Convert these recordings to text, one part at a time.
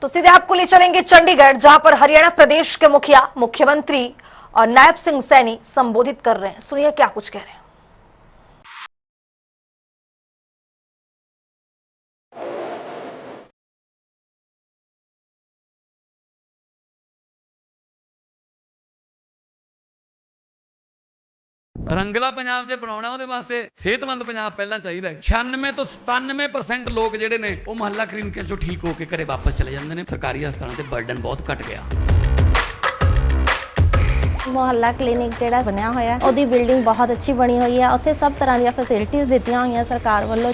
तो सीधे आपको ले चलेंगे चंडीगढ़, जहां पर हरियाणा प्रदेश के मुखिया मुख्यमंत्री और नायब सिंह सैनी संबोधित कर रहे हैं। सुनिए क्या कुछ कह रहे हैं। रंगला पंजाब च बनाना ਉਹਦੇ ਵਾਸਤੇ ਸਿਹਤਮੰਦ ਪੰਜਾਬ ਪਹਿਲਾਂ ਚਾਹੀਦਾ ਹੈ। 96 ਤੋਂ 97% ਲੋਕ ਜਿਹੜੇ ਨੇ ਉਹ ਮੁਹੱਲਾ ਕਲੀਨਿਕਾਂ ਚੋਂ ਠੀਕ ਹੋ ਕੇ ਘਰੇ ਵਾਪਸ ਚਲੇ ਜਾਂਦੇ ਨੇ। ਸਰਕਾਰੀ ਹਸਪਤਾਲਾਂ ਤੇ ਬਰਡਨ ਬਹੁਤ ਘਟ ਗਿਆ। ਮੁਹੱਲਾ ਕਲੀਨਿਕ ਜਿਹੜਾ ਬਣਿਆ ਹੋਇਆ ਉਹਦੀ ਬਿਲਡਿੰਗ ਬਹੁਤ ਅੱਛੀ ਬਣੀ ਹੋਈ ਹੈ। ਉੱਥੇ ਸਭ ਤਰ੍ਹਾਂ ਦੀਆਂ ਫੈਸਿਲਿਟੀਆਂ ਦਿੱਤੀਆਂ ਹੋਈਆਂ ਸਰਕਾਰ ਵੱਲੋਂ।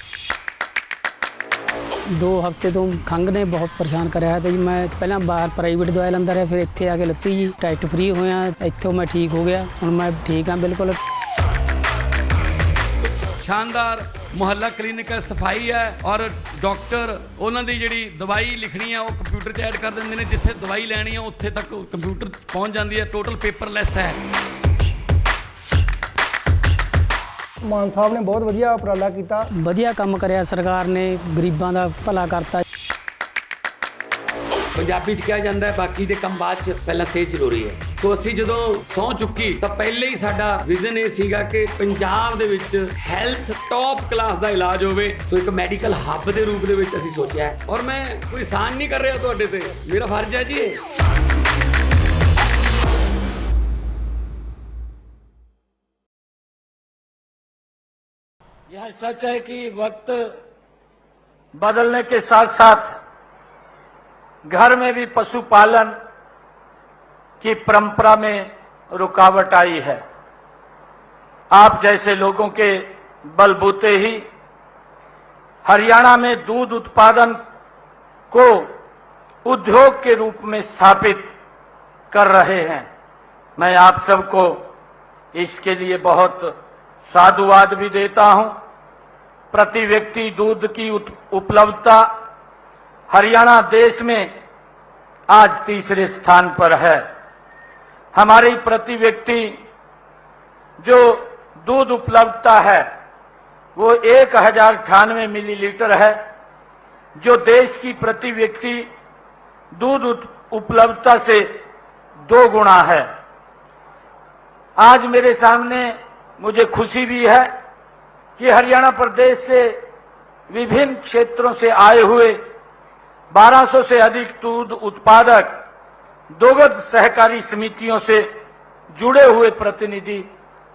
2 ਹਫ਼ਤੇ ਤੋਂ ਖੰਘ ਨੇ ਬਹੁਤ ਪਰੇਸ਼ਾਨ ਕਰਿਆ ਤੇ ਜੀ ਮੈਂ ਪਹਿਲਾਂ ਬਾਹਰ ਪ੍ਰਾਈਵੇਟ ਦਵਾਈ ਲੈਂਦਾ ਰਿਹਾ, ਫਿਰ ਇੱਥੇ ਆ ਕੇ ਲੱਤੀ ਜੀ, ਟੈਸਟ ਫ੍ਰੀ ਹੋਇਆ, ਇੱਥੋਂ ਮੈਂ ਠੀਕ ਹੋ ਗਿਆ। ਹੁਣ ਮੈਂ ਠੀਕ ਹਾਂ ਬਿਲਕੁਲ। शानदार मुहल्ला क्लिनिक है, सफाई है और डॉक्टर उन्होंने जी दवाई लिखनी है वो कंप्यूटर च ऐड कर देंगे ने। जिथे दवाई लैनी है उत्थे तक कंप्यूटर पहुँच जाती है। टोटल पेपरलैस है। मान साहब ने बहुत वधिया उपराला किया, ਵਧੀਆ ਕੰਮ ਕਰਿਆ ਸਰਕਾਰ ਨੇ, ਗਰੀਬਾਂ ਦਾ ਭਲਾ ਕਰਤਾ। ਪੰਜਾਬੀ 'ਚ ਕਿਹਾ ਜਾਂਦਾ ਹੈ ਬਾਕੀ ਦੇ ਕੰਮ ਬਾਅਦ 'ਚ, ਪਹਿਲਾਂ ਸਿਹਤ ਜ਼ਰੂਰੀ ਹੈ। ਸੋ ਅਸੀਂ ਜਦੋਂ ਸਹੁੰ ਚੁੱਕੀ ਤਾਂ ਪਹਿਲੇ ਹੀ ਸਾਡਾ ਵਿਜ਼ਨ ਇਹ ਸੀਗਾ ਕਿ ਪੰਜਾਬ ਦੇ ਵਿੱਚ ਹੈਲਥ ਟੌਪ ਕਲਾਸ ਦਾ ਇਲਾਜ ਹੋਵੇ। ਸੋ ਇੱਕ ਮੈਡੀਕਲ ਹੱਬ ਦੇ ਰੂਪ ਦੇ ਵਿੱਚ ਅਸੀਂ ਸੋਚਿਆ ਹੈ। ਔਰ ਮੈਂ ਕੋਈ ਆਸਾਨ ਨਹੀਂ ਕਰ ਰਿਹਾ ਤੁਹਾਡੇ ਤੇ, ਮੇਰਾ ਫਰਜ਼ ਹੈ ਜੀ ਇਹ। यह सच है कि वक्त बदलने के साथ साथ घर में भी पशुपालन की परंपरा में रुकावट आई है। आप जैसे लोगों के बलबूते ही हरियाणा में दूध उत्पादन को उद्योग के रूप में स्थापित कर रहे हैं। मैं आप सबको इसके लिए बहुत साधुवाद भी देता हूं। प्रति व्यक्ति दूध की उपलब्धता हरियाणा देश में आज तीसरे स्थान पर है। हमारी प्रति व्यक्ति जो दूध उपलब्धता है वो 1098 मिलीलीटर है, जो देश की प्रति व्यक्ति दूध उपलब्धता से 2 गुना है। आज मेरे सामने मुझे खुशी भी है कि हरियाणा प्रदेश से विभिन्न क्षेत्रों से आए हुए 1200 से अधिक दूध उत्पादक दुग्ध सहकारी समितियों से जुड़े हुए प्रतिनिधि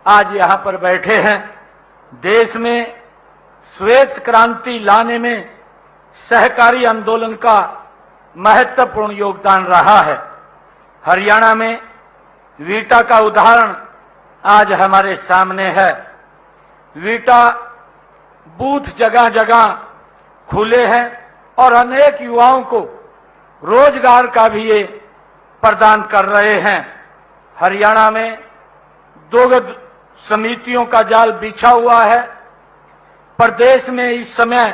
आज यहां पर बैठे हैं। देश में श्वेत क्रांति लाने में सहकारी आंदोलन का महत्वपूर्ण योगदान रहा है। हरियाणा में वीटा का उदाहरण आज हमारे सामने है। वीटा बूथ जगह जगह खुले हैं और अनेक युवाओं को रोजगार का भी ये प्रदान कर रहे हैं। हरियाणा में दुग्ध समितियों का जाल बिछा हुआ है। प्रदेश में इस समय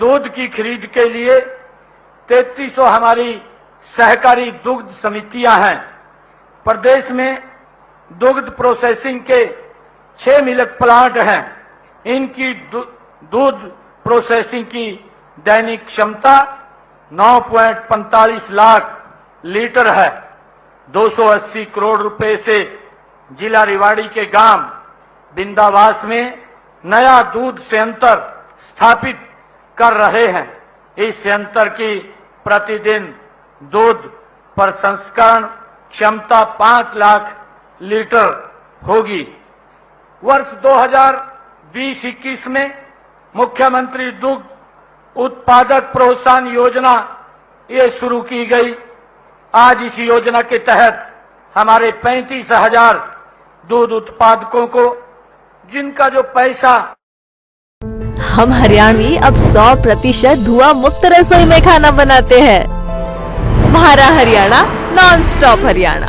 दूध की खरीद के लिए 3300 हमारी सहकारी दुग्ध समितियां हैं। प्रदेश में दुग्ध प्रोसेसिंग के 6 मिल्क प्लांट हैं। इनकी दूध प्रोसेसिंग की दैनिक क्षमता 9.45 लाख लीटर है। 280 करोड़ रुपए से जिला रिवाड़ी के गांव बिंदावास में नया दूध संयंत्र स्थापित कर रहे हैं। इस संयंत्र की प्रतिदिन दूध प्रसंस्करण क्षमता 5 लाख लीटर होगी। वर्ष 2020-21 में मुख्यमंत्री दुग्ध उत्पादक प्रोत्साहन योजना ये शुरू की गई। आज इस योजना के तहत हमारे 35,000 दूध उत्पादकों को, जिनका जो पैसा हम हरियाणवी अब 100% धुआं मुक्त रसोई में खाना बनाते हैं। हमारा हरियाणा नॉन स्टॉप हरियाणा।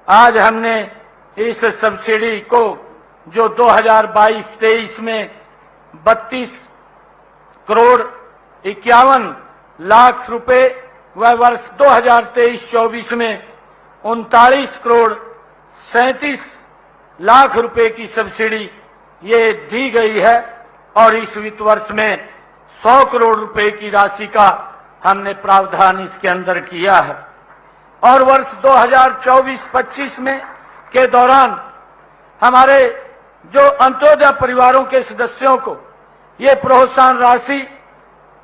आज हमने इस सब्सिडी को जो 2022-23 में 32 करोड़ 51 लाख रुपए व वर्ष 2023-24 में 39 करोड़ 37 लाख रुपए की सब्सिडी ये दी गई है। और इस वित्त वर्ष में 100 करोड़ रुपए की राशि का हमने प्रावधान इसके अंदर किया है। और वर्ष 2024-25 में के दौरान हमारे जो अंत्योदय परिवारों के सदस्यों को ये प्रोत्साहन राशि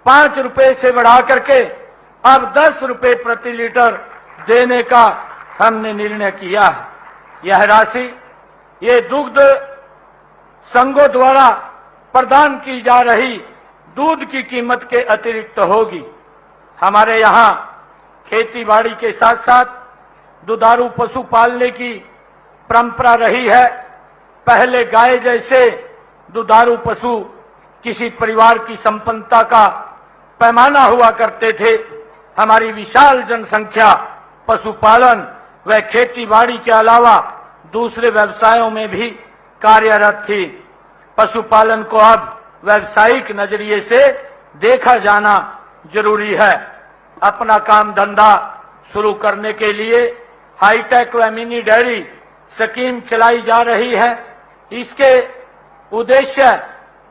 5 रुपए से बढ़ा करके अब 10 रुपए प्रति लीटर देने का हमने निर्णय किया है। यह राशि ये दुग्ध संघों द्वारा प्रदान की जा रही दूध की कीमत के अतिरिक्त होगी। हमारे यहाँ खेती बाड़ी के साथ साथ दुधारू पशु पालने की परंपरा रही है। पहले गाय जैसे दुधारू पशु किसी परिवार की संपन्नता का पैमाना हुआ करते थे। हमारी विशाल जनसंख्या पशुपालन व खेती बाड़ी के अलावा दूसरे व्यवसायों में भी कार्यरत थी। पशुपालन को अब व्यावसायिक नजरिए से देखा जाना जरूरी है। अपना काम धंधा शुरू करने के लिए हाईटेक व मिनी डेयरी स्कीम चलाई जा रही है। इसके उद्देश्य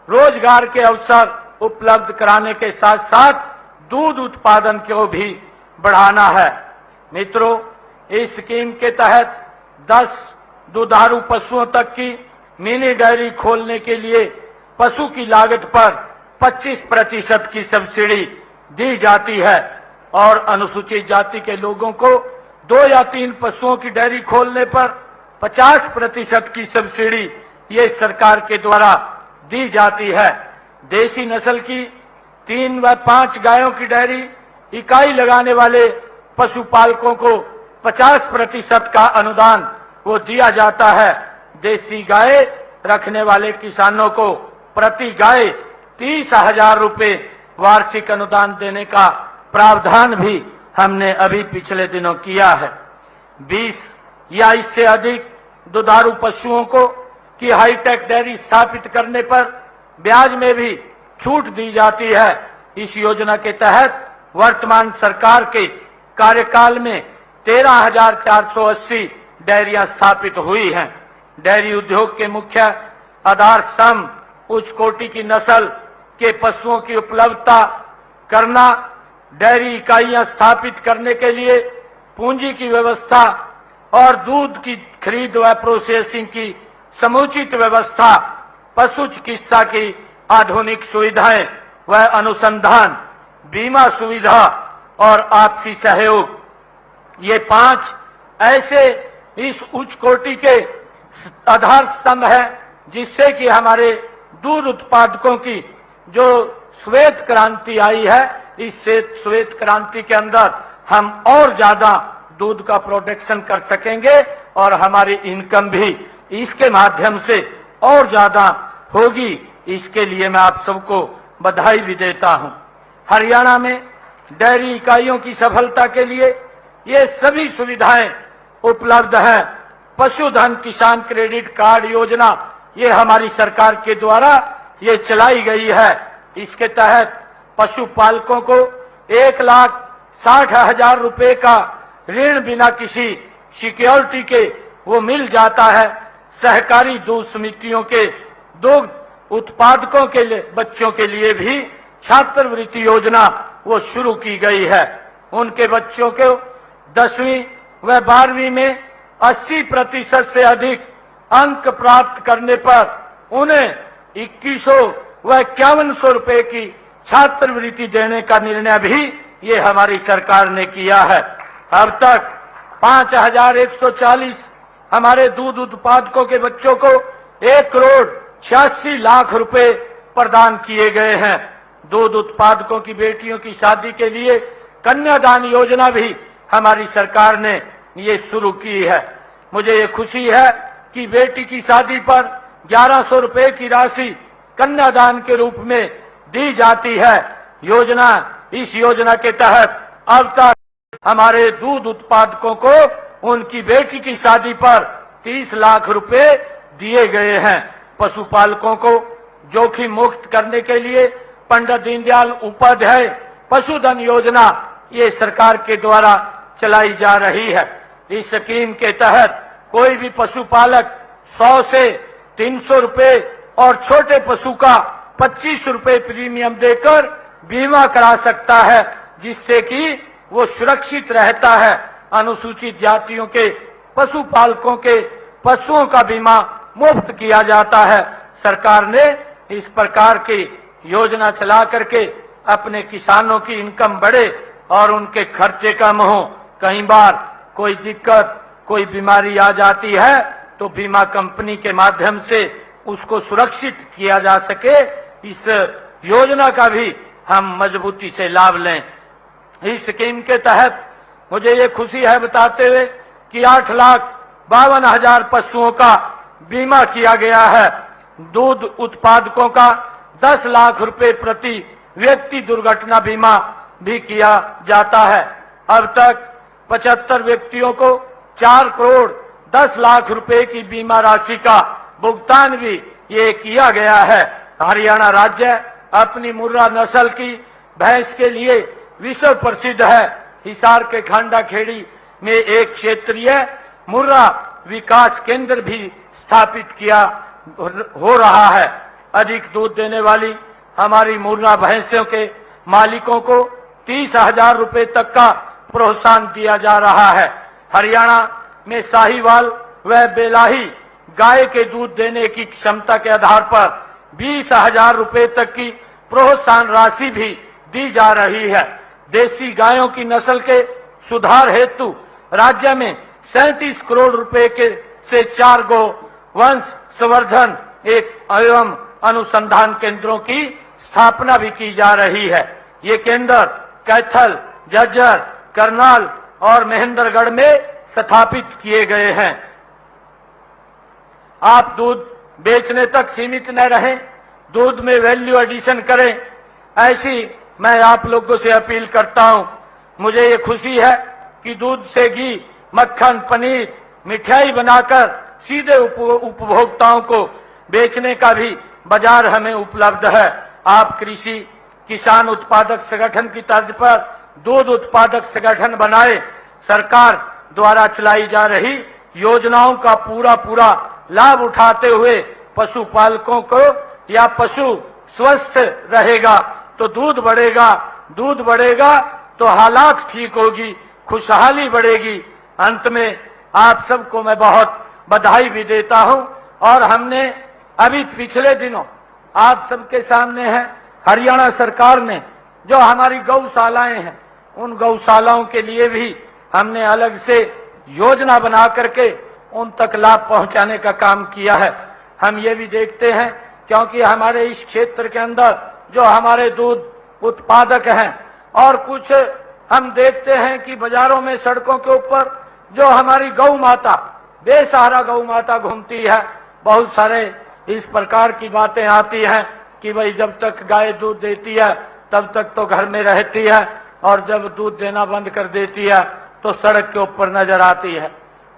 रोजगार के अवसर उपलब्ध कराने के साथ साथ दूध उत्पादन को भी बढ़ाना है। मित्रों, इस स्कीम के तहत 10 दुधारू पशुओं तक की मिनी डेयरी खोलने के लिए पशु की लागत पर 25% की सब्सिडी दी जाती है और अनुसूचित जाति के लोगों को 2 या 3 पशुओं की डेयरी खोलने पर 50% की सब्सिडी ये सरकार के द्वारा दी जाती है। देसी नस्ल की 3 व 5 गायों की डेयरी इकाई लगाने वाले पशुपालकों को 50% का अनुदान वो दिया जाता है। देसी गाय रखने वाले किसानों को प्रति गाय 30,000 रुपए वार्षिक अनुदान देने का प्रावधान भी हमने अभी पिछले दिनों किया है। 20 या इससे अधिक दुधारू पशुओं को की हाईटेक डेयरी स्थापित करने पर ब्याज में भी छूट दी जाती है। इस योजना के तहत वर्तमान सरकार के कार्यकाल में 13,480 डेयरियां स्थापित हुई हैं। डेयरी उद्योग के मुख्य आधार स्तंभ उच्च कोटि की नस्ल के पशुओं की उपलब्धता करना, डेयरी इकाइयां स्थापित करने के लिए पूंजी की व्यवस्था और दूध की खरीद व प्रोसेसिंग की समुचित व्यवस्था, पशु चिकित्सा की आधुनिक सुविधाएं व अनुसंधान, बीमा सुविधा और आपसी सहयोग, ये 5 ऐसे इस उच्च कोटि के आधार स्तंभ है जिससे कि हमारे दूध उत्पादकों की जो श्वेत क्रांति आई है, इस श्वेत क्रांति के अंदर हम और ज्यादा दूध का प्रोडक्शन कर सकेंगे और हमारी इनकम भी इसके माध्यम से और ज्यादा होगी। इसके लिए मैं आप सबको बधाई भी देता हूं। हरियाणा में डेयरी इकाइयों की सफलता के लिए ये सभी सुविधाएं उपलब्ध हैं। पशुधन किसान क्रेडिट कार्ड योजना ये हमारी सरकार के द्वारा ये चलाई गई है। इसके तहत पशुपालकों को 1,60,000 रुपए का ऋण बिना किसी सिक्योरिटी के वो मिल जाता है। सहकारी दूध समितियों के दुग्ध उत्पादकों के लिए बच्चों के लिए भी छात्रवृत्ति योजना वो शुरू की गई है। उनके बच्चों को 10वीं व 12वीं में 80% से अधिक अंक प्राप्त करने पर उन्हें 2100 व 5100 रुपए की छात्रवृत्ति देने का निर्णय भी ये हमारी सरकार ने किया है। अब तक 5,140 हमारे दूध उत्पादकों के बच्चों को 1,86,00,000 रुपए प्रदान किए गए हैं। दूध उत्पादकों की बेटियों की शादी के लिए कन्यादान योजना भी हमारी सरकार ने ये शुरू की है। मुझे ये खुशी है कि बेटी की शादी पर 1,100 रुपए की राशि कन्यादान के रूप में दी जाती है। इस योजना के तहत अब तक हमारे दूध उत्पादकों को उनकी बेटी की शादी पर 30 लाख रुपए दिए गए हैं। पशुपालकों को जोखिम मुक्त करने के लिए पंडित दीनदयाल उपाध्याय पशुधन योजना ये सरकार के द्वारा चलाई जा रही है। इस स्कीम के तहत कोई भी पशुपालक 100 से 300 रुपए और छोटे पशु का 25 रुपए प्रीमियम देकर बीमा करा सकता है जिससे कि वो सुरक्षित रहता है। अनुसूचित जातियों के पशुपालकों के पशुओं का बीमा मुफ्त किया जाता है। सरकार ने इस प्रकार की योजना चला करके अपने किसानों की इनकम बढ़े और उनके खर्चे कम हो। कई बार कोई दिक्कत, कोई बीमारी आ जाती है तो बीमा कंपनी के माध्यम से उसको सुरक्षित किया जा सके, इस योजना का भी हम मजबूती से लाभ लें। इस स्कीम के तहत मुझे ये खुशी है बताते हुए कि 8,52,000 पशुओं का बीमा किया गया है। दूध उत्पादकों का 10 लाख रुपए प्रति व्यक्ति दुर्घटना बीमा भी किया जाता है। अब तक 75 व्यक्तियों को 4 करोड़ 10 लाख रुपए की बीमा राशि का भुगतान भी ये किया गया है। हरियाणा राज्य अपनी मुर्रा नस्ल की भैंस के लिए विश्व प्रसिद्ध है। हिसार के खांडा खेड़ी में एक क्षेत्रीय मुर्रा विकास केंद्र भी स्थापित किया हो रहा है। अधिक दूध देने वाली हमारी मुर्रा भैंसों के मालिकों को 30,000 रुपए तक का प्रोत्साहन दिया जा रहा है। हरियाणा में साहीवाल व बेलाही गाय के दूध देने की क्षमता के आधार पर 20,000 रुपए तक की प्रोत्साहन राशि भी दी जा रही है। देसी गायों की नस्ल के सुधार हेतु राज्य में 37 करोड़ रुपए के से 4 गो वंश संवर्धन एवं अनुसंधान केंद्रों की स्थापना भी की जा रही है। ये केंद्र कैथल, झज्जर, करनाल और महेंद्रगढ़ में स्थापित किए गए हैं। आप दूध बेचने तक सीमित न रहें, दूध में वैल्यू एडिशन करें, ऐसी मैं आप लोगों से अपील करता हूं। मुझे ये खुशी है कि दूध से घी, मक्खन, पनीर, मिठाई बनाकर सीधे उपभोक्ताओं को बेचने का भी बाजार हमें उपलब्ध है। आप कृषि किसान उत्पादक संगठन की तर्ज पर दूध उत्पादक संगठन बनाए। सरकार द्वारा चलाई जा रही योजनाओं का पूरा लाभ उठाते हुए पशुपालकों को या पशु स्वस्थ रहेगा तो दूध बढ़ेगा तो हालात ठीक होगी, खुशहाली बढ़ेगी। अंत में आप सबको मैं बहुत बधाई भी देता हूं। और हमने अभी पिछले दिनों आप सबके सामने है, हरियाणा सरकार ने जो हमारी गौशालाएं हैं उन गौशालाओं के लिए भी हमने अलग से योजना बना करके उन तक लाभ पहुंचाने का काम किया है। हम ये भी देखते हैं क्योंकि हमारे इस क्षेत्र के अंदर जो हमारे दूध उत्पादक हैं और कुछ हम देखते हैं कि बाजारों में सड़कों के ऊपर जो हमारी गौ माता, बेसहारा गौ माता घूमती है। बहुत सारे इस प्रकार की बातें आती हैं कि भाई जब तक गाय दूध देती है तब तक तो घर में रहती है और जब दूध देना बंद कर देती है तो सड़क के ऊपर नजर आती है।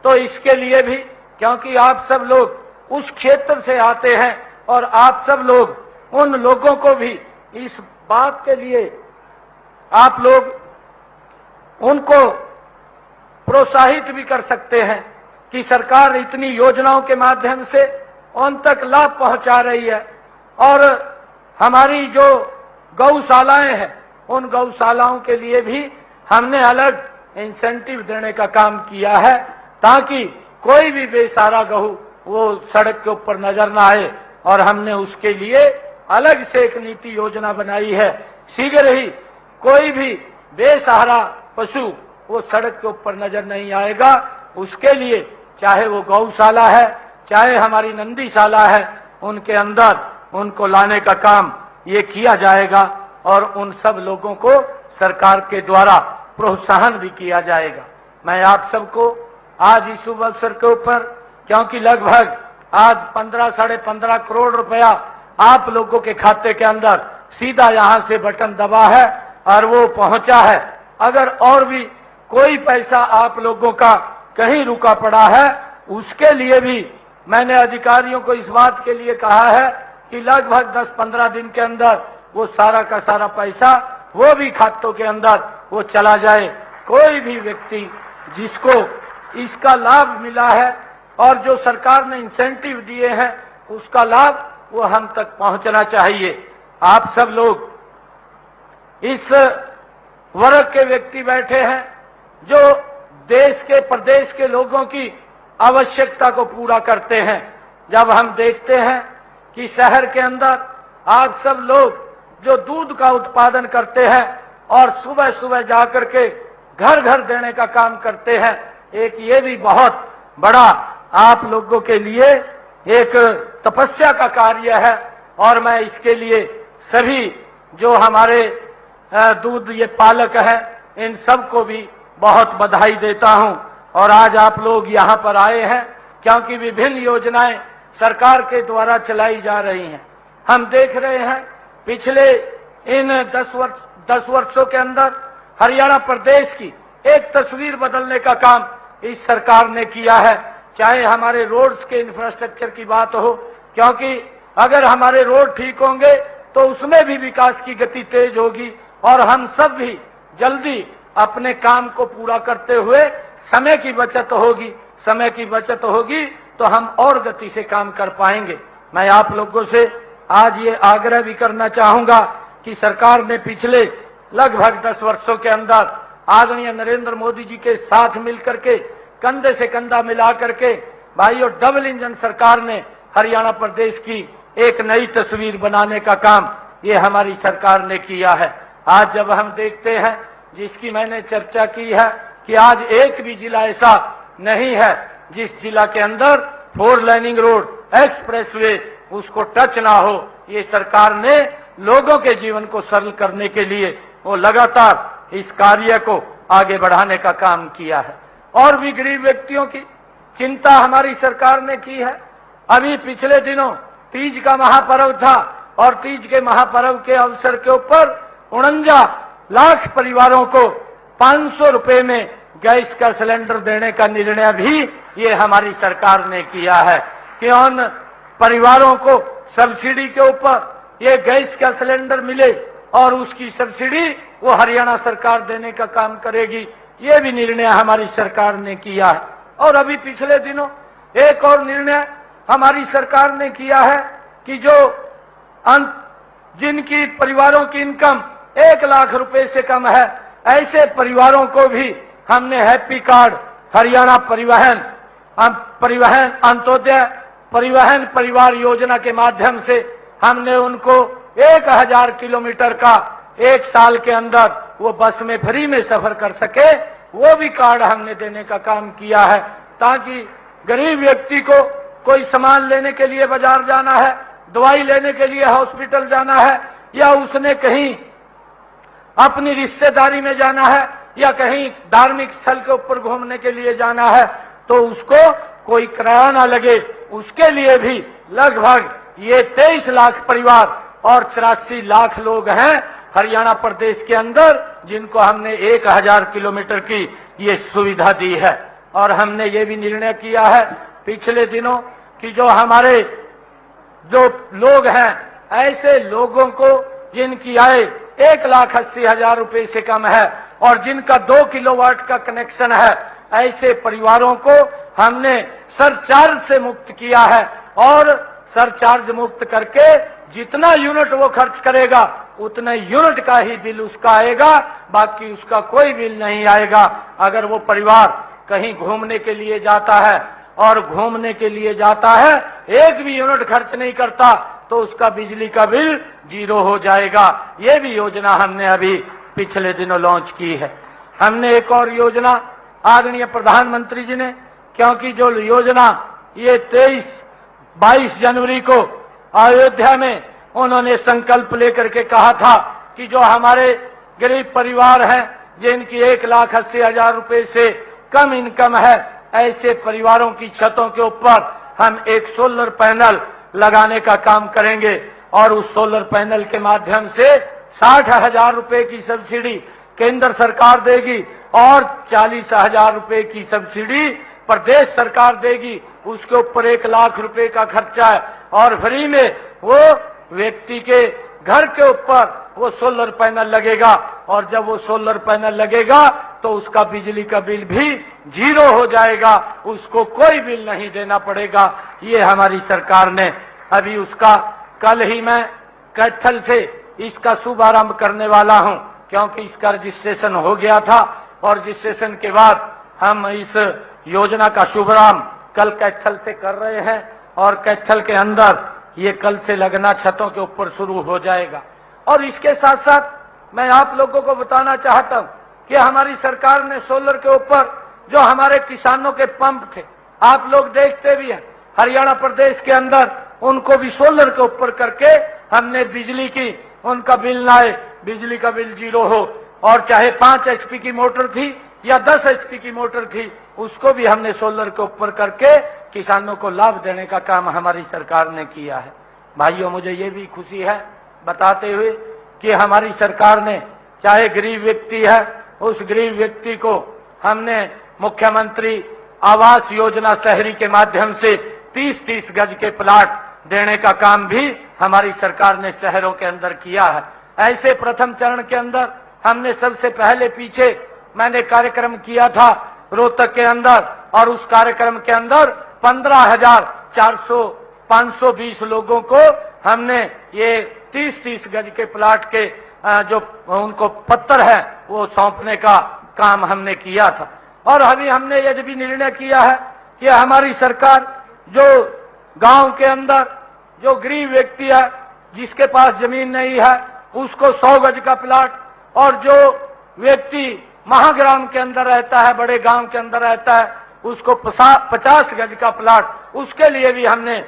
तो इसके लिए भी, क्योंकि आप सब लोग उस क्षेत्र से आते हैं और आप सब लोग उन लोगों को भी इस बात के लिए आप लोग उनको प्रोत्साहित भी कर सकते हैं कि सरकार इतनी योजनाओं के माध्यम से उन तक लाभ पहुंचा रही है। और हमारी जो गौशालाएं हैं उन गौशालाओं के लिए भी हमने अलग इंसेंटिव देने का काम किया है ताकि कोई भी बेसहारा गऊ वो सड़क के ऊपर नजर ना आए। और हमने उसके लिए अलग से एक नीति योजना बनाई है। शीघ्र ही कोई भी बेसहारा पशु वो सड़क के ऊपर नजर नहीं आएगा। उसके लिए चाहे वो गौशाला है, चाहे हमारी नंदीशाला है, उनके अंदर उनको लाने का काम ये किया जाएगा और उन सब लोगों को सरकार के द्वारा प्रोत्साहन भी किया जाएगा। मैं आप सबको आज इस शुभ अवसर के ऊपर, क्योंकि लगभग आज 15 साढ़े 15 करोड़ रुपया आप लोगों के खाते के अंदर सीधा यहां से बटन दबा है और वो पहुंचा है। अगर और भी कोई पैसा आप लोगों का कहीं रुका पड़ा है उसके लिए भी मैंने अधिकारियों को इस बात के लिए कहा है कि लगभग 10-15 दिन के अंदर वो सारा का सारा पैसा वो भी खातों के अंदर वो चला जाए। कोई भी व्यक्ति जिसको इसका लाभ मिला है और जो सरकार ने इंसेंटिव दिए हैं उसका लाभ वो हम तक पहुंचना चाहिए। आप सब लोग इस वर्ग के व्यक्ति बैठे हैं जो देश के प्रदेश के लोगों की आवश्यकता को पूरा करते हैं। जब हम देखते हैं कि शहर के अंदर आप सब लोग जो दूध का उत्पादन करते हैं और सुबह सुबह जाकर के घर घर देने का काम करते हैं, एक ये भी बहुत बड़ा आप लोगों के लिए एक तपस्या का कार्य है। और मैं इसके लिए सभी जो हमारे दूध ये पालक हैं इन सबको भी बहुत बधाई देता हूं। और आज आप लोग यहाँ पर आए हैं क्योंकि विभिन्न योजनाएं सरकार के द्वारा चलाई जा रही हैं। हम देख रहे हैं पिछले इन 10 वर्षों के अंदर हरियाणा प्रदेश की एक तस्वीर बदलने का काम इस सरकार ने किया है। चाहे हमारे रोड्स के इंफ्रास्ट्रक्चर की बात हो, क्योंकि अगर हमारे रोड ठीक होंगे तो उसमें भी विकास की गति तेज होगी और हम सब भी जल्दी अपने काम को पूरा करते हुए समय की बचत होगी। समय की बचत होगी तो हम और गति से काम कर पाएंगे। मैं आप लोगों से आज ये आग्रह भी करना चाहूंगा कि सरकार ने पिछले लगभग 10 वर्षों के अंदर आदरणीय नरेंद्र मोदी जी के साथ मिलकर के कंधे से कंधा मिला करके भाइयों डबल इंजन सरकार ने हरियाणा प्रदेश की एक नई तस्वीर बनाने का काम ये हमारी सरकार ने किया है। आज जब हम देखते हैं जिसकी मैंने चर्चा की है कि आज एक भी जिला ऐसा नहीं है जिस जिला के अंदर 4 लाइनिंग रोड एक्सप्रेसवे उसको टच ना हो। ये सरकार ने लोगों के जीवन को सरल करने के लिए वो लगातार इस कार्य को आगे बढ़ाने का काम किया है। और भी गरीब व्यक्तियों की चिंता हमारी सरकार ने की है। अभी पिछले दिनों तीज का महापर्व था और तीज के महापर्व के अवसर के ऊपर 49 लाख परिवारों को 500 रुपए में गैस का सिलेंडर देने का निर्णय भी ये हमारी सरकार ने किया है कि उन परिवारों को सब्सिडी के ऊपर ये गैस का सिलेंडर मिले और उसकी सब्सिडी वो हरियाणा सरकार देने का काम करेगी। ये भी निर्णय हमारी सरकार ने किया है। और अभी पिछले दिनों एक और निर्णय हमारी सरकार ने किया है कि जो जिनकी परिवारों की इनकम 1 लाख रुपए से कम है ऐसे परिवारों को भी हमने हैप्पी कार्ड हरियाणा परिवहन अंत्योदय परिवहन परिवार योजना के माध्यम से हमने उनको 1000 किलोमीटर का 1 साल के अंदर वो बस में फ्री में सफर कर सके, वो भी कार्ड हमने देने का काम किया है ताकि गरीब व्यक्ति को कोई सामान लेने के लिए बाजार जाना है, दवाई लेने के लिए हॉस्पिटल जाना है या उसने कहीं अपनी रिश्तेदारी में जाना है या कहीं धार्मिक स्थल के ऊपर घूमने के लिए जाना है तो उसको कोई किराया ना लगे। उसके लिए भी लगभग ये 23 लाख परिवार और 84 लाख लोग हैं हरियाणा प्रदेश के अंदर जिनको हमने 1000 किलोमीटर की ये सुविधा दी है। और हमने ये भी निर्णय किया है पिछले दिनों कि जो हमारे जो लोग हैं ऐसे लोगों को जिनकी आय 1,80,000 रुपए से कम है और जिनका 2 किलोवाट का कनेक्शन है ऐसे परिवारों को हमने सरचार्ज से मुक्त किया है और सरचार्ज मुक्त करके जितना यूनिट वो खर्च करेगा उतने यूनिट का ही बिल उसका आएगा, बाकी उसका कोई बिल नहीं आएगा। अगर वो परिवार कहीं घूमने के लिए जाता है और घूमने के लिए जाता है 1 भी यूनिट खर्च नहीं करता तो उसका बिजली का बिल 0 हो जाएगा। ये भी योजना हमने अभी पिछले दिनों लॉन्च की है। हमने एक और योजना आदरणीय प्रधानमंत्री जी ने, क्योंकि जो योजना ये 22 जनवरी को अयोध्या में उन्होंने संकल्प लेकर के कहा था कि जो हमारे गरीब परिवार हैं जिनकी 1,80,000 रुपए से कम इनकम है ऐसे परिवारों की छतों के ऊपर हम एक सोलर पैनल लगाने का काम करेंगे और उस सोलर पैनल के माध्यम से 60,000 रुपए की सब्सिडी केंद्र सरकार देगी और 40,000 रुपए की सब्सिडी प्रदेश सरकार देगी। उसके ऊपर 1 लाख रुपए का खर्चा है और फ्री में वो व्यक्ति के घर के ऊपर वो सोलर पैनल लगेगा और जब वो सोलर पैनल लगेगा तो उसका बिजली का बिल भी 0 हो जाएगा, उसको कोई बिल नहीं देना पड़ेगा। ये हमारी सरकार ने अभी उसका कल ही मैं कैथल से इसका शुभारंभ करने वाला हूं। क्योंकि इसका रजिस्ट्रेशन हो गया था और रजिस्ट्रेशन के बाद हम इस योजना का शुभारंभ कल कैथल से कर रहे हैं और कैथल के अंदर ये कल से लगना छतों के ऊपर शुरू हो जाएगा। और इसके साथ साथ मैं आप लोगों को बताना चाहता हूं कि हमारी सरकार ने सोलर के ऊपर जो हमारे किसानों के पंप थे, आप लोग देखते भी हैं, हरियाणा प्रदेश के अंदर उनको भी सोलर के ऊपर करके हमने बिजली की उनका बिल ना आए, बिजली का बिल 0 हो, और चाहे 5 HP की मोटर थी या 10 HP की मोटर थी, उसको भी हमने सोलर के ऊपर करके किसानों को लाभ देने का काम हमारी सरकार ने किया है। भाइयों, मुझे ये भी खुशी है बताते हुए कि हमारी सरकार ने, चाहे गरीब व्यक्ति है, उस गरीब व्यक्ति को हमने मुख्यमंत्री आवास योजना शहरी के माध्यम से 30-30 गज के प्लाट देने का काम भी हमारी सरकार ने शहरों के अंदर किया है। ऐसे प्रथम चरण के अंदर हमने सबसे पहले पीछे मैंने कार्यक्रम किया था रोहतक के अंदर, और उस कार्यक्रम के अंदर 15,520 लोगों को हमने ये 30-30 गज के प्लाट के जो उनको पत्थर है वो सौंपने का काम हमने किया था। और अभी हमने यह भी निर्णय किया है कि हमारी सरकार जो गांव के अंदर जो गरीब व्यक्ति है जिसके पास जमीन नहीं है उसको 100 गज का प्लाट, और जो व्यक्ति महाग्राम के अंदर रहता है, बड़े गांव के अंदर रहता है, उसको 50 गज का प्लाट, उसके लिए भी हमने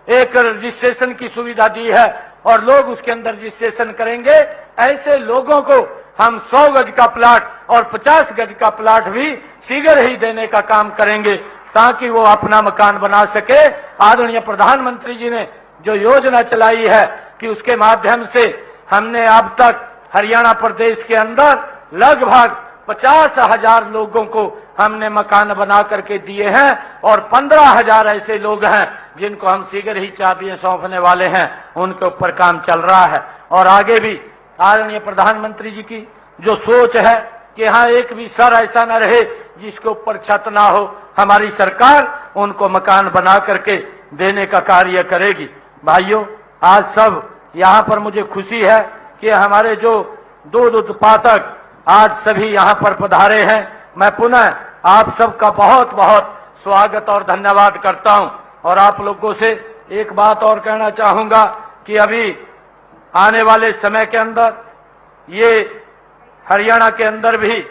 एक रजिस्ट्रेशन की सुविधा दी है और लोग उसके अंदर रजिस्ट्रेशन करेंगे। ऐसे लोगों को हम 100 गज का प्लाट और 50 गज का प्लाट भी शीघ्र ही देने का काम करेंगे ताकि वो अपना मकान बना सके। आदरणीय प्रधानमंत्री जी ने जो योजना चलाई है कि उसके माध्यम से हमने अब तक हरियाणा प्रदेश के अंदर लगभग 50,000 लोगों को हमने मकान बना करके दिए हैं और 15,000 ऐसे लोग हैं जिनको हम शीघ्र ही चाबियां सौंपने वाले हैं, उनके ऊपर काम चल रहा है। और आगे भी आदरणीय प्रधानमंत्री जी की जो सोच है कि यहाँ एक भी सर ऐसा न रहे जिसके ऊपर छत ना हो, हमारी सरकार उनको मकान बना करके देने का कार्य करेगी। भाइयों, आज सब यहाँ पर मुझे खुशी है कि हमारे जो दूध उत्पादक आज सभी यहाँ पर पधारे हैं। मैं पुनः आप सबका बहुत बहुत स्वागत और धन्यवाद करता हूँ। और आप लोगों से एक बात और कहना चाहूंगा कि अभी आने वाले समय के अंदर ये हरियाणा के अंदर भी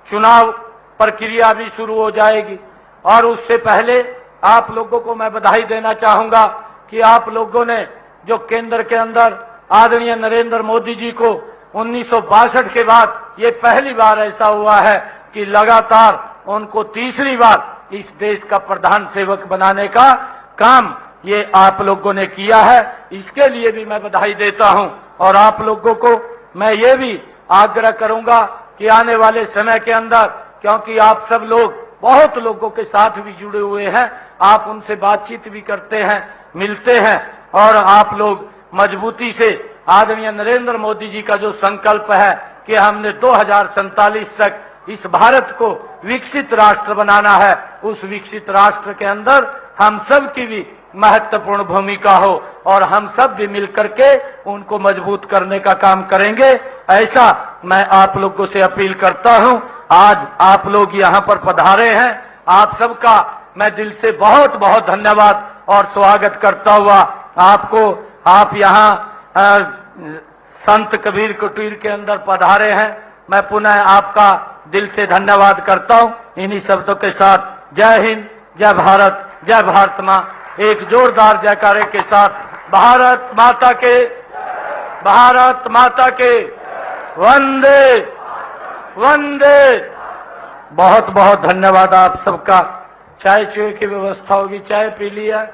चुनाव प्रक्रिया भी शुरू हो जाएगी, और उससे पहले आप लोगों को मैं बधाई देना चाहूंगा कि आप लोगों ने जो केंद्र के अंदर आदरणीय नरेंद्र मोदी जी को 1962 के बाद ये पहली बार ऐसा हुआ है कि लगातार उनको तीसरी बार इस देश का प्रधान सेवक बनाने का काम ये आप लोगों ने किया है। इसके लिए भी मैं बधाई देता हूं। और आप लोगों को मैं ये भी आग्रह करूंगा कि आने वाले समय के अंदर, क्योंकि आप सब लोग बहुत लोगों के साथ भी जुड़े हुए हैं, आप उनसे बातचीत भी करते हैं, मिलते हैं, और आप लोग मजबूती से आदरणीय नरेंद्र मोदी जी का जो संकल्प है कि हमने 2047 तक इस भारत को विकसित राष्ट्र बनाना है, उस विकसित राष्ट्र के अंदर हम सब की भी महत्वपूर्ण भूमिका हो और हम सब भी मिलकर के उनको मजबूत करने का काम करेंगे, ऐसा मैं आप लोगों से अपील करता हूं। आज आप लोग यहाँ पर पधारे हैं, आप सबका मैं दिल से बहुत बहुत धन्यवाद और स्वागत करता हुआ आपको, आप यहाँ संत कबीर कुटीर के अंदर पधारे हैं, मैं पुनः आपका दिल से धन्यवाद करता हूं। इन्हीं शब्दों के साथ जय हिंद, जय भारत, जय भारत मां, एक जोरदार जयकारे के साथ भारत माता के, भारत माता के, वंदे वंदे। बहुत बहुत धन्यवाद आप सबका। चाय चूहे की व्यवस्था होगी, चाय पी लिया।